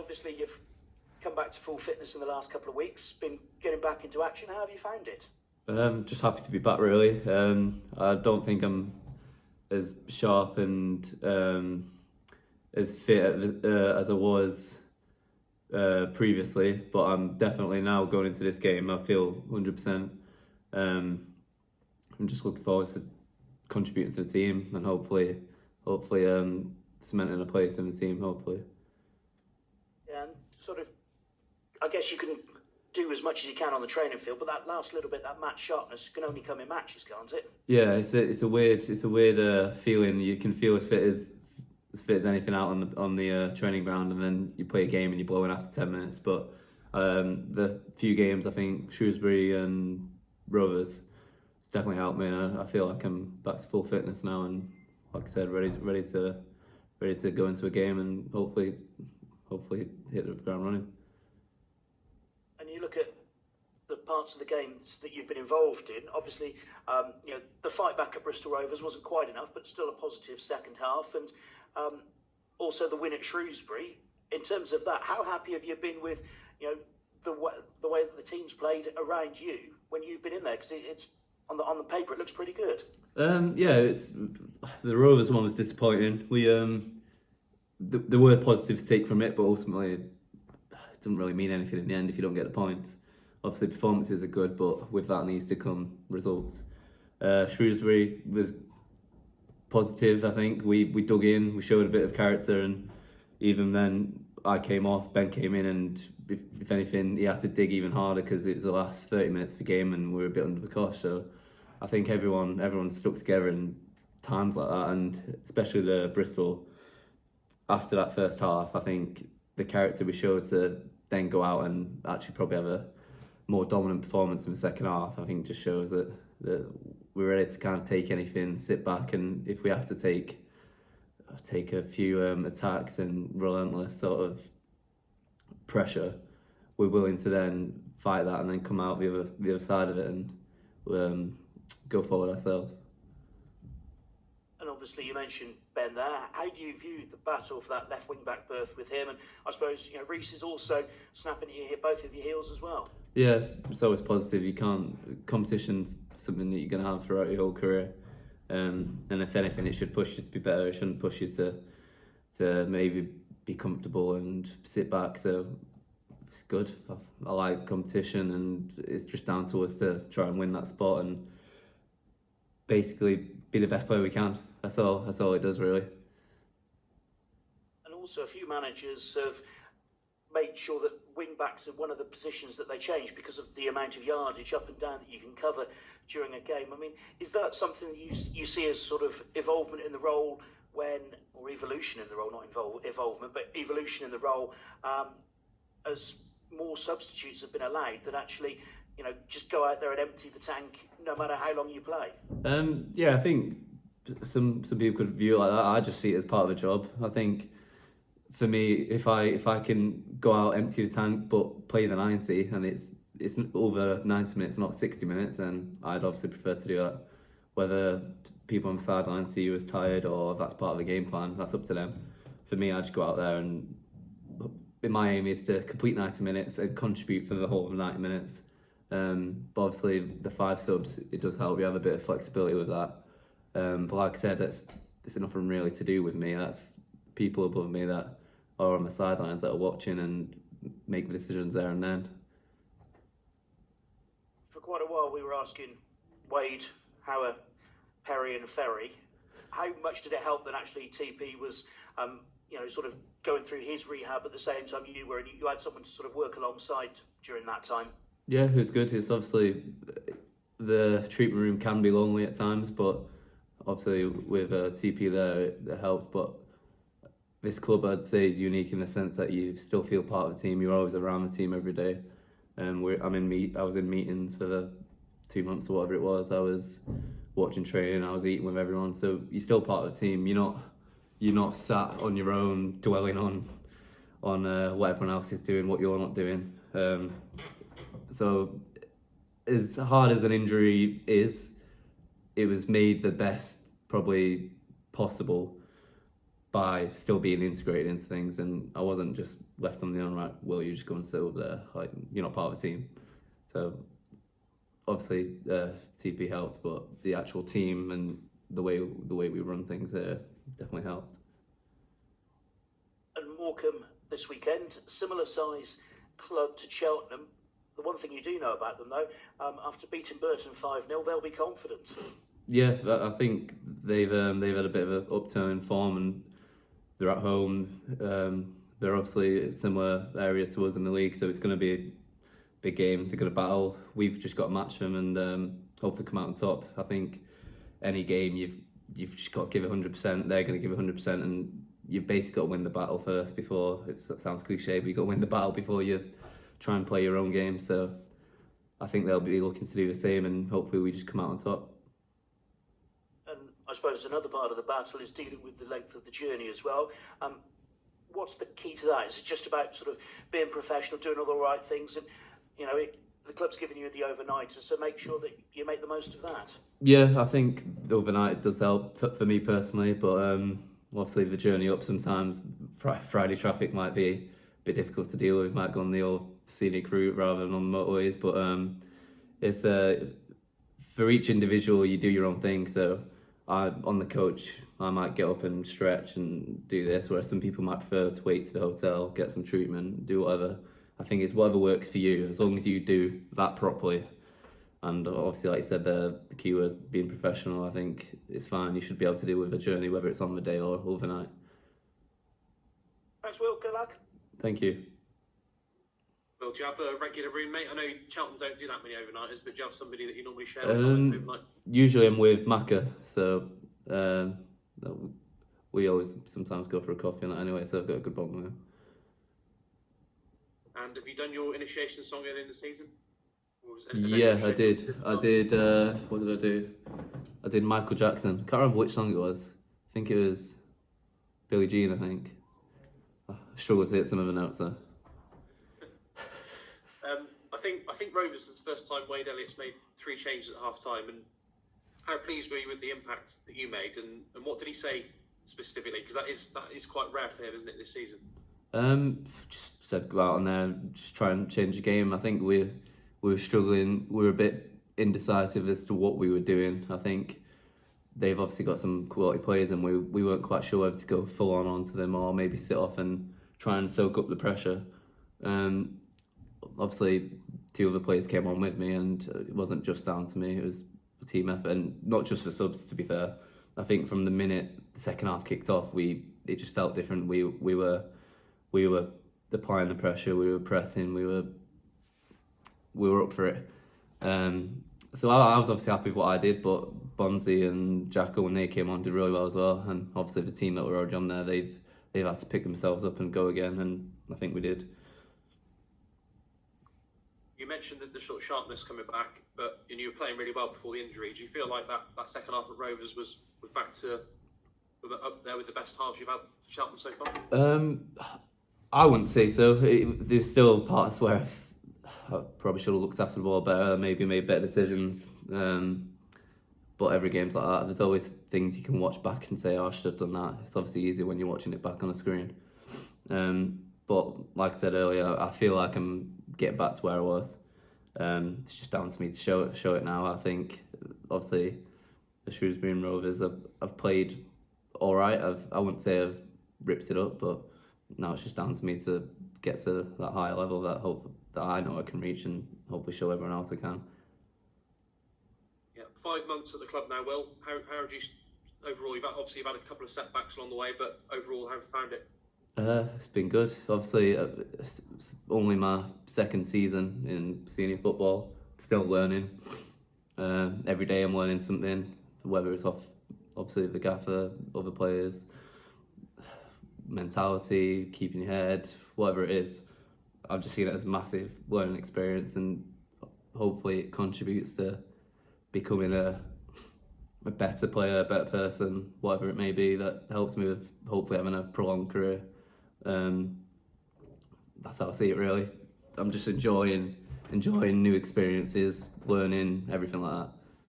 obviously you've come back to full fitness in the last couple of weeks, been getting back into action. How have you found it? Just happy to be back, really. I don't think I'm as sharp and as fit as I was previously, but I'm definitely now going into this game. I feel 100%. I'm just looking forward to contributing to the team and hopefully cementing a place in the team. Hopefully. Yeah, and sort of, I guess you can do as much as you can on the training field, but that last little bit, that match sharpness, can only come in matches, can't it? Yeah, it's a weird feeling. You can feel as fit as anything out on the training ground, and then you play a game and you're blowing after 10 minutes. But the few games, I think Shrewsbury and Rovers, it's definitely helped me. And I feel like I'm back to full fitness now, and like I said, ready to go into a game and hopefully hit the ground running. And you look at the parts of the games that you've been involved in. Obviously, the fight back at Bristol Rovers wasn't quite enough, but still a positive second half. And also the win at Shrewsbury. In terms of that, how happy have you been with the way that the team's played around you when you've been in there? Because it's on the paper, it looks pretty good. It's the Rovers one was disappointing. We there were positives to take from it, but ultimately it doesn't really mean anything in the end if you don't get the points. Obviously performances are good, but with that needs to come results. Shrewsbury was positive. I think we dug in, we showed a bit of character, and even then I came off, Ben came in, and if anything he had to dig even harder because it was the last 30 minutes of the game and we were a bit under the cosh. So I think everyone stuck together in times like that, and especially the Bristol after that first half. I think the character we showed to then go out and actually probably have a more dominant performance in the second half, I think just shows that we're ready to kind of take anything, sit back, and if we have to take a few attacks and relentless sort of pressure, we're willing to then fight that and then come out the other side of it and go forward ourselves. And obviously you mentioned Ben there. How do you view the battle for that left wing back berth with him? And I suppose Reece is also snapping at both of your heels as well. Yes, it's always positive. Competition's something that you're going to have throughout your whole career, and if anything, it should push you to be better. It shouldn't push you to maybe be comfortable and sit back. So it's good. I like competition, and it's just down to us to try and win that spot and basically be the best player we can. That's all it does, really. And also, a few managers have made sure that wing backs are one of the positions that they change because of the amount of yardage up and down that you can cover during a game. I mean, is that something you see as sort of evolvement in the role or evolution in the role, not evolvement, but evolution in the role as more substitutes have been allowed that actually, just go out there and empty the tank no matter how long you play? I think some people could view it like that. I just see it as part of the job. I think for me, if I can go out, empty the tank, but play the 90, and it's over 90 minutes, not 60 minutes, then I'd obviously prefer to do that. Whether people on the sideline see you as tired or that's part of the game plan, that's up to them. For me, I just go out there, and my aim is to complete 90 minutes and contribute for the whole of 90 minutes. But obviously, the 5 subs, it does help. You have a bit of flexibility with that. But like I said, it's nothing really to do with me. That's people above me that are on the sidelines that are watching and make the decisions there and then. For quite a while, we were asking Wade, Howard, Perry, and Ferry, how much did it help that actually TP was, sort of going through his rehab at the same time you were, and you had someone to sort of work alongside during that time? Yeah, it was good. It's obviously the treatment room can be lonely at times, but obviously with TP there, it helped. But this club, I'd say, is unique in the sense that you still feel part of the team. You're always around the team every day. I was in meetings for the 2 months or whatever it was. I was watching training. I was eating with everyone. So you're still part of the team. You're not sat on your own dwelling on what everyone else is doing, what you're not doing. So as hard as an injury is, it was made the best probably possible. by still being integrated into things, and I wasn't just left on the own. Right, Will, you just go and sit up there, like you're not part of the team. So obviously TP helped, but the actual team and the way we run things here definitely helped. And Morecambe this weekend, similar size club to Cheltenham. The one thing you do know about them, though, after beating Burton 5-0, they'll be confident. Yeah, I think they've had a bit of an upturn in form, and they're at home. They're obviously a similar area to us in the league, so it's going to be a big game. They're going to battle. We've just got to match them and hopefully come out on top. I think any game you've just got to give 100%. They're going to give 100%, and you've basically got to win the battle first before. That sounds cliche, but you've got to win the battle before you try and play your own game. So I think they'll be looking to do the same, and hopefully we just come out on top. And I suppose another part of the battle is dealing with the length of the journey as well. What's the key to that? Is it just about sort of being professional, doing all the right things, and the club's giving you the overnighter, so make sure that you make the most of that? Yeah, I think the overnight does help for me personally, but obviously the journey up sometimes, Friday traffic might be a bit difficult to deal with. Might go on the old scenic route rather than on the motorways, but it's for each individual you do your own thing. So on the coach, I might get up and stretch and do this, whereas some people might prefer to wait to the hotel, get some treatment, do whatever. I think it's whatever works for you, as long as you do that properly. And obviously, like you said, the key word is being professional. I think it's fine. You should be able to deal with a journey, whether it's on the day or overnight. Thanks, Will. Good luck. Thank you. Well, do you have a regular roommate? I know Cheltenham don't do that many overnighters, but do you have somebody that you normally share with overnight? Usually I'm with Macca, so we always sometimes go for a coffee and that anyway, so I've got a good bond with him. And have you done your initiation song in the season? Yeah, I did. What did I do? I did Michael Jackson. Can't remember which song it was. I think it was Billie Jean, I think. I struggle to hit some of the notes though. I think Rovers was the first time Wade Elliott's made 3 changes at half time, and how pleased were you with the impact that you made, and what did he say specifically? Because that is quite rare for him, isn't it, this season? Just said go out on there, just try and change the game. I think we were struggling. We were a bit indecisive as to what we were doing. I think they've obviously got some quality players, and we weren't quite sure whether to go full on onto them or maybe sit off and try and soak up the pressure. Obviously, 2 other players came on with me, and it wasn't just down to me. It was a team effort, and not just the subs. To be fair, I think from the minute the second half kicked off, it just felt different. We were applying the pressure. We were pressing. We were up for it. So I was obviously happy with what I did, but Bonzi and Jacko, when they came on, did really well as well. And obviously the team that were already on there, they've had to pick themselves up and go again, and I think we did. You mentioned that the sort of sharpness coming back, but you were playing really well before the injury. Do you feel like that second half at Rovers was back to up there with the best halves you've had for Cheltenham so far? I wouldn't say so. There's still parts where I probably should have looked after the ball better, maybe made better decisions. But every game's like that. There's always things you can watch back and say, oh, I should have done that. It's obviously easier when you're watching it back on a screen. But like I said earlier, I feel like I'm getting back to where I was. It's just down to me to show it now. I think, obviously, the Shrewsbury and Rovers, I've played all right. I wouldn't say I've ripped it up, but now it's just down to me to get to that higher level that I know I can reach, and hopefully show everyone else I can. Yeah, 5 months at the club now, Will. How do you overall? You've had a couple of setbacks along the way, but overall, how have you found it? It's been good. Obviously, it's only my second season in senior football. Still learning. Every day I'm learning something, whether it's off, obviously, the gaffer, other players, mentality, keeping your head, whatever it is. I've just seen it as a massive learning experience, and hopefully it contributes to becoming a better player, a better person, whatever it may be, that helps me with hopefully having a prolonged career. That's how I see it, really. I'm just enjoying new experiences, learning, everything like that.